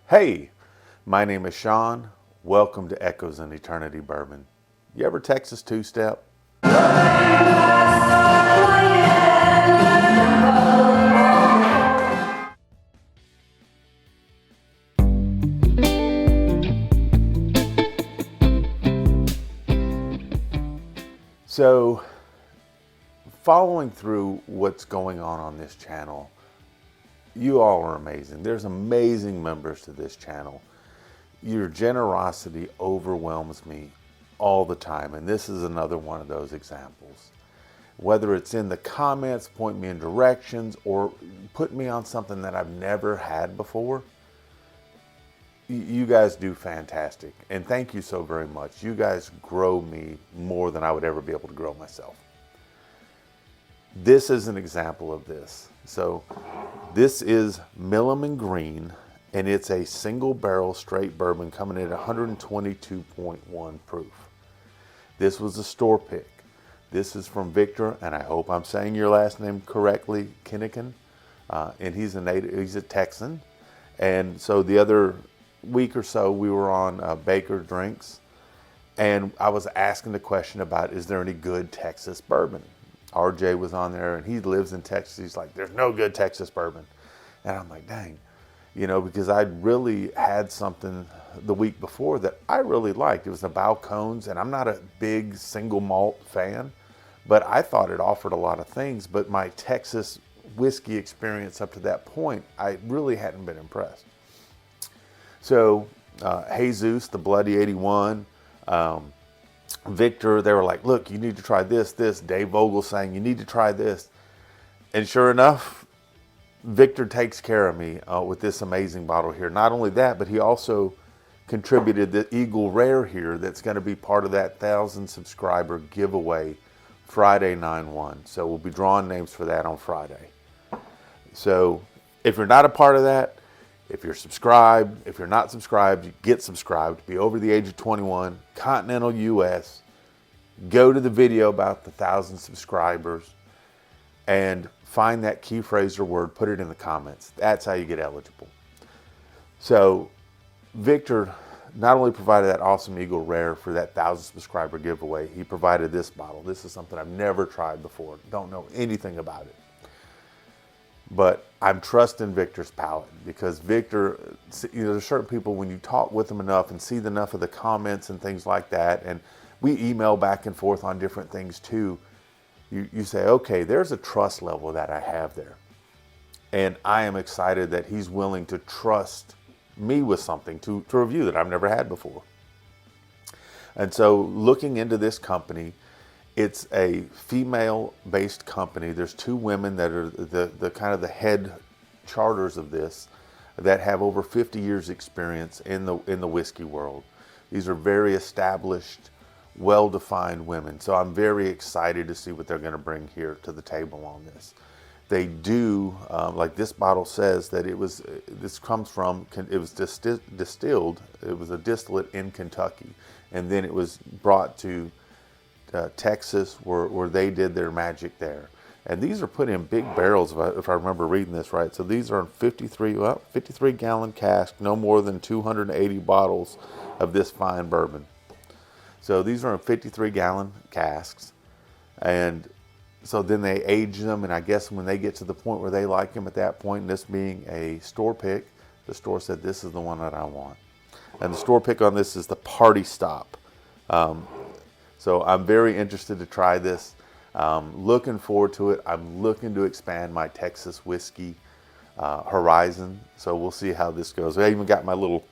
Hey, my name is Sean. Welcome to Echoes in Eternity Bourbon. You ever Texas two-step? So, following through what's going on this channel, you all are amazing. There's amazing members to this channel. Your generosity overwhelms me all the time, and this is another one of those examples. Whether it's in the comments, point me in directions, or put me on something that I've never had before, you guys do fantastic. And thank you so very much. You guys grow me more than I would ever be able to grow myself. This is an example of this. So this is Milam and Greene, and it's a single barrel straight bourbon coming in at 122.1 proof. This was a store pick. This is from Victor, and I hope I'm saying your last name correctly, Kinnican. And he's a Texan. And so the other week or so we were on Baker Drinks, and I was asking the question about, is there any good Texas bourbon? RJ was on there, and he lives in Texas. He's like, there's no good Texas bourbon. And I'm like, dang, because I'd really had something the week before that I really liked. It was the Balcones, and I'm not a big single malt fan, but I thought it offered a lot of things. But my Texas whiskey experience up to that point, I really hadn't been impressed. So Jesus, the Bloody 81, Victor, they were like, look, you need to try this. Dave Vogel saying, you need to try this. And sure enough, Victor takes care of me with this amazing bottle here. Not only that, but he also contributed the Eagle Rare here that's going to be part of that 1,000 subscriber giveaway Friday 9/1. So we'll be drawing names for that on Friday. So if you're not a part of that, if you're subscribed, if you're not subscribed, get subscribed. Be over the age of 21, continental US. Go to the video about the 1,000 subscribers and find that key phrase or word, put it in the comments. That's how you get eligible. So Victor not only provided that awesome Eagle Rare for that 1,000 subscriber giveaway, he provided this bottle. This is something I've never tried before. Don't know anything about it. But I'm trusting Victor's palate, because Victor, there's certain people, when you talk with them enough and see enough of the comments and things like that, and we email back and forth on different things too, you say, okay, there's a trust level that I have there. And I am excited that he's willing to trust me with something to review that I've never had before. And so looking into this company, it's a female-based company. There's two women that are the kind of the head charters of this, that have over 50 years experience in the whiskey world. These are very established, well-defined women. So I'm very excited to see what they're going to bring here to the table on this. They do, like this bottle says, that it was distilled. It was a distillate in Kentucky, and then it was brought to Texas, where they did their magic there. And these are put in big barrels, if I remember reading this right. So these are in 53 gallon cask, no more than 280 bottles of this fine bourbon. So these are in 53 gallon casks. And so then they age them, and I guess when they get to the point where they like them at that point, and this being a store pick, the store said, this is the one that I want. And the store pick on this is the Party Stop. So I'm very interested to try this. Looking forward to it. I'm looking to expand my Texas whiskey horizon. So we'll see how this goes. I even got my little,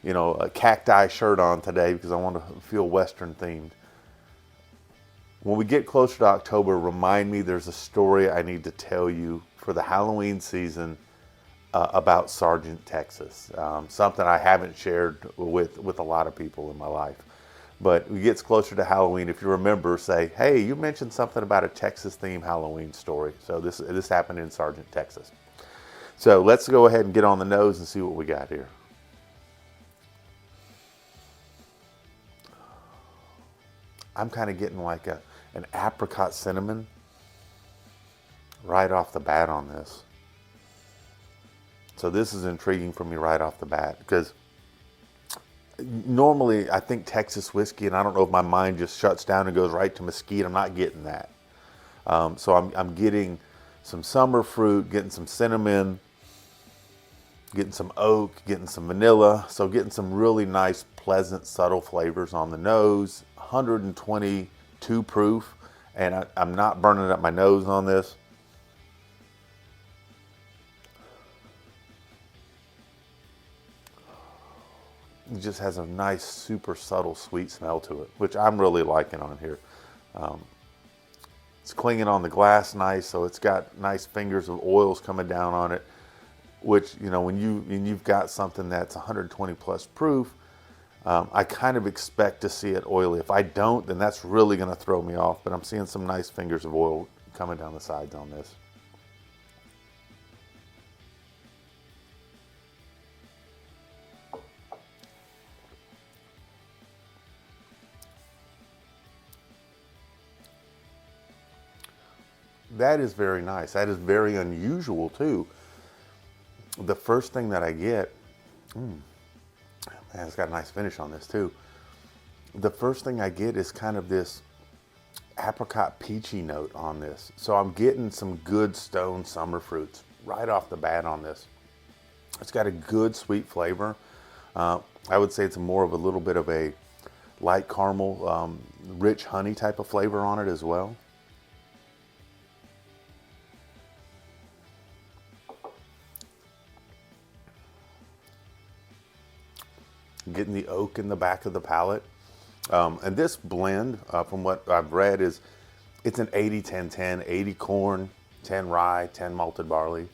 a cacti shirt on today because I want to feel Western themed. When we get closer to October, remind me, there's a story I need to tell you for the Halloween season about Sargent, Texas. Something I haven't shared with a lot of people in my life. But when it gets closer to Halloween, if you remember, say, hey, you mentioned something about a Texas-themed Halloween story. So this happened in Sargent, Texas. So let's go ahead and get on the nose and see what we got here. I'm kind of getting like an apricot cinnamon right off the bat on this. So this is intriguing for me right off the bat, because normally I think Texas whiskey, and I don't know if my mind just shuts down and goes right to mesquite. I'm not getting that. So I'm getting some summer fruit, getting some cinnamon, getting some oak, getting some vanilla. So getting some really nice, pleasant, subtle flavors on the nose. 122 proof, and I'm not burning up my nose on this. It just has a nice, super subtle sweet smell to it, which I'm really liking on here. It's clinging on the glass nice, so it's got nice fingers of oils coming down on it, which, you know, when you've got something that's 120 plus proof, I kind of expect to see it oily. If I don't, then that's really going to throw me off, but I'm seeing some nice fingers of oil coming down the sides on this. That is very nice. That is very unusual too. The first thing that I get, man, it's got a nice finish on this too. The first thing I get is kind of this apricot peachy note on this. So I'm getting some good stone summer fruits right off the bat on this. It's got a good sweet flavor. I would say it's more of a little bit of a light caramel, rich honey type of flavor on it as well. Getting the oak in the back of the palate. And this blend, from what I've read, it's an 80-10-10, 80 corn, 10 rye, 10 malted barley.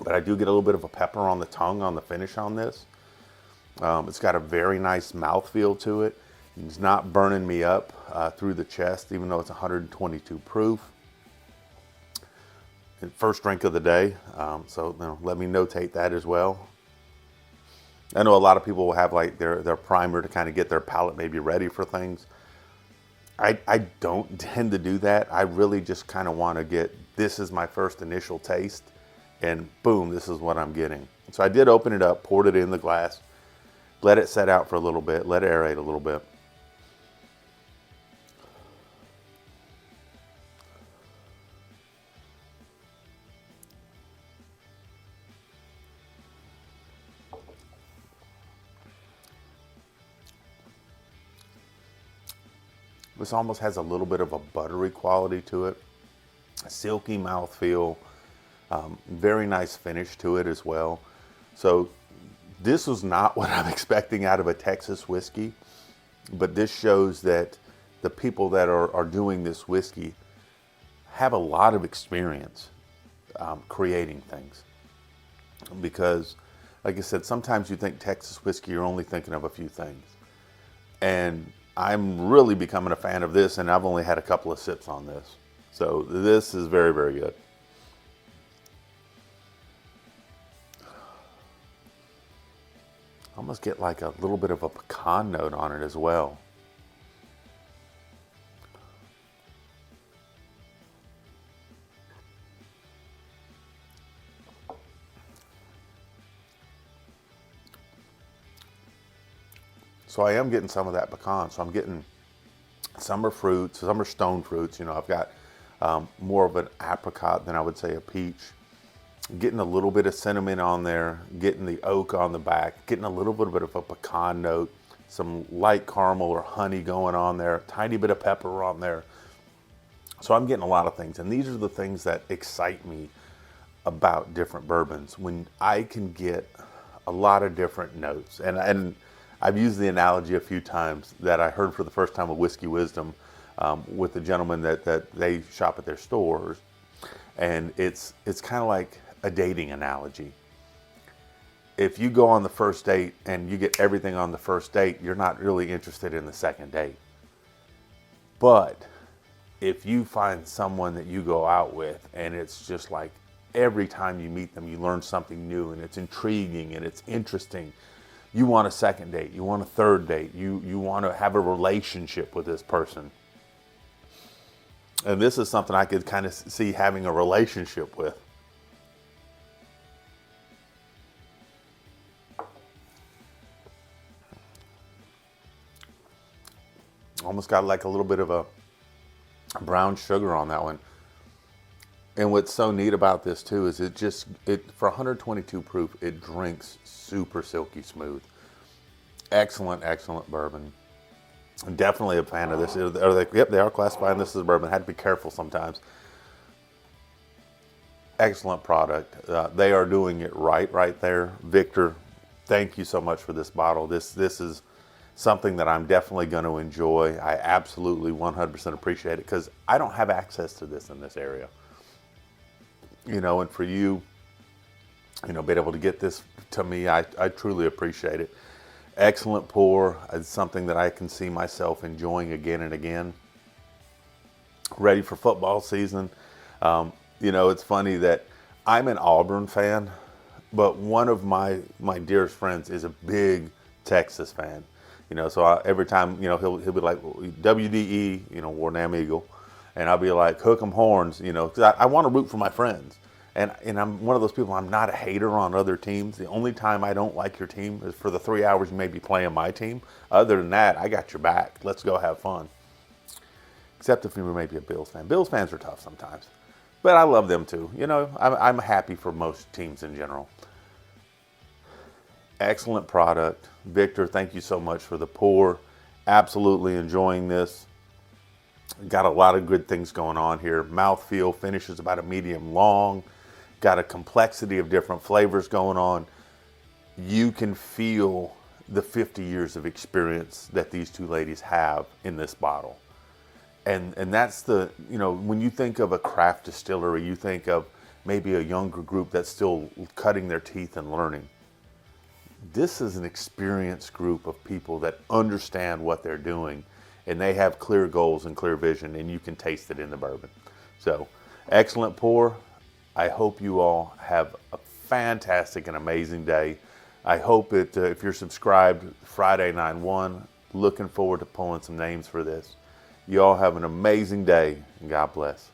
But I do get a little bit of a pepper on the tongue on the finish on this. It's got a very nice mouthfeel to it. It's not burning me up through the chest, even though it's 122 proof. And first drink of the day, so you know, let me notate that as well. I know a lot of people will have like their primer to kind of get their palate maybe ready for things. I don't tend to do that. I really just kind of want to get, this is my first initial taste, and boom, this is what I'm getting. So I did open it up, poured it in the glass, let it set out for a little bit, let it aerate a little bit. This almost has a little bit of a buttery quality to it, a silky mouthfeel, very nice finish to it as well. So this was not what I'm expecting out of a Texas whiskey, but this shows that the people that are doing this whiskey have a lot of experience creating things. Because, like I said, sometimes you think Texas whiskey, you're only thinking of a few things. And I'm really becoming a fan of this, and I've only had a couple of sips on this. So this is very, very good. I almost get like a little bit of a pecan note on it as well. So I am getting some of that pecan. So I'm getting summer fruits, summer stone fruits. You know, I've got more of an apricot than I would say a peach. Getting a little bit of cinnamon on there, getting the oak on the back, getting a little bit of a pecan note, some light caramel or honey going on there, tiny bit of pepper on there. So I'm getting a lot of things. And these are the things that excite me about different bourbons, when I can get a lot of different notes. And I've used the analogy a few times that I heard for the first time with Whiskey Wisdom with the gentleman that they shop at their stores. And it's kind of like a dating analogy. If you go on the first date and you get everything on the first date, you're not really interested in the second date. But if you find someone that you go out with and it's just like every time you meet them, you learn something new and it's intriguing and it's interesting, you want a second date, you want a third date, you want to have a relationship with this person. And this is something I could kind of see having a relationship with. Almost got like a little bit of a brown sugar on that one. And what's so neat about this too is it for 122 proof, it drinks super silky smooth. Excellent, excellent bourbon. I'm definitely a fan of this. Yep, they are classifying this as a bourbon. Had to be careful sometimes. Excellent product. They are doing it right there. Victor, thank you so much for this bottle. This is something that I'm definitely going to enjoy. I absolutely 100% appreciate it because I don't have access to this in this area. And for you, being able to get this to me, I truly appreciate it. Excellent pour. It's something that I can see myself enjoying again and again. Ready for football season. It's funny that I'm an Auburn fan, but one of my dearest friends is a big Texas fan. So every time, he'll be like, WDE, War Damn Eagle. And I'll be like, hook 'em horns, because I want to root for my friends. And I'm one of those people, I'm not a hater on other teams. The only time I don't like your team is for the 3 hours you may be playing my team. Other than that, I got your back. Let's go have fun. Except if you were maybe a Bills fan. Bills fans are tough sometimes. But I love them too. I'm happy for most teams in general. Excellent product. Victor, thank you so much for the pour. Absolutely enjoying this. Got a lot of good things going on here. Mouthfeel, finish is about a medium long. Got a complexity of different flavors going on. You can feel the 50 years of experience that these two ladies have in this bottle. And that's when you think of a craft distillery, you think of maybe a younger group that's still cutting their teeth and learning. This is an experienced group of people that understand what they're doing, and they have clear goals and clear vision, and you can taste it in the bourbon. So, excellent pour. I hope you all have a fantastic and amazing day. I hope that if you're subscribed, Friday 9/1, looking forward to pulling some names for this. You all have an amazing day, and God bless.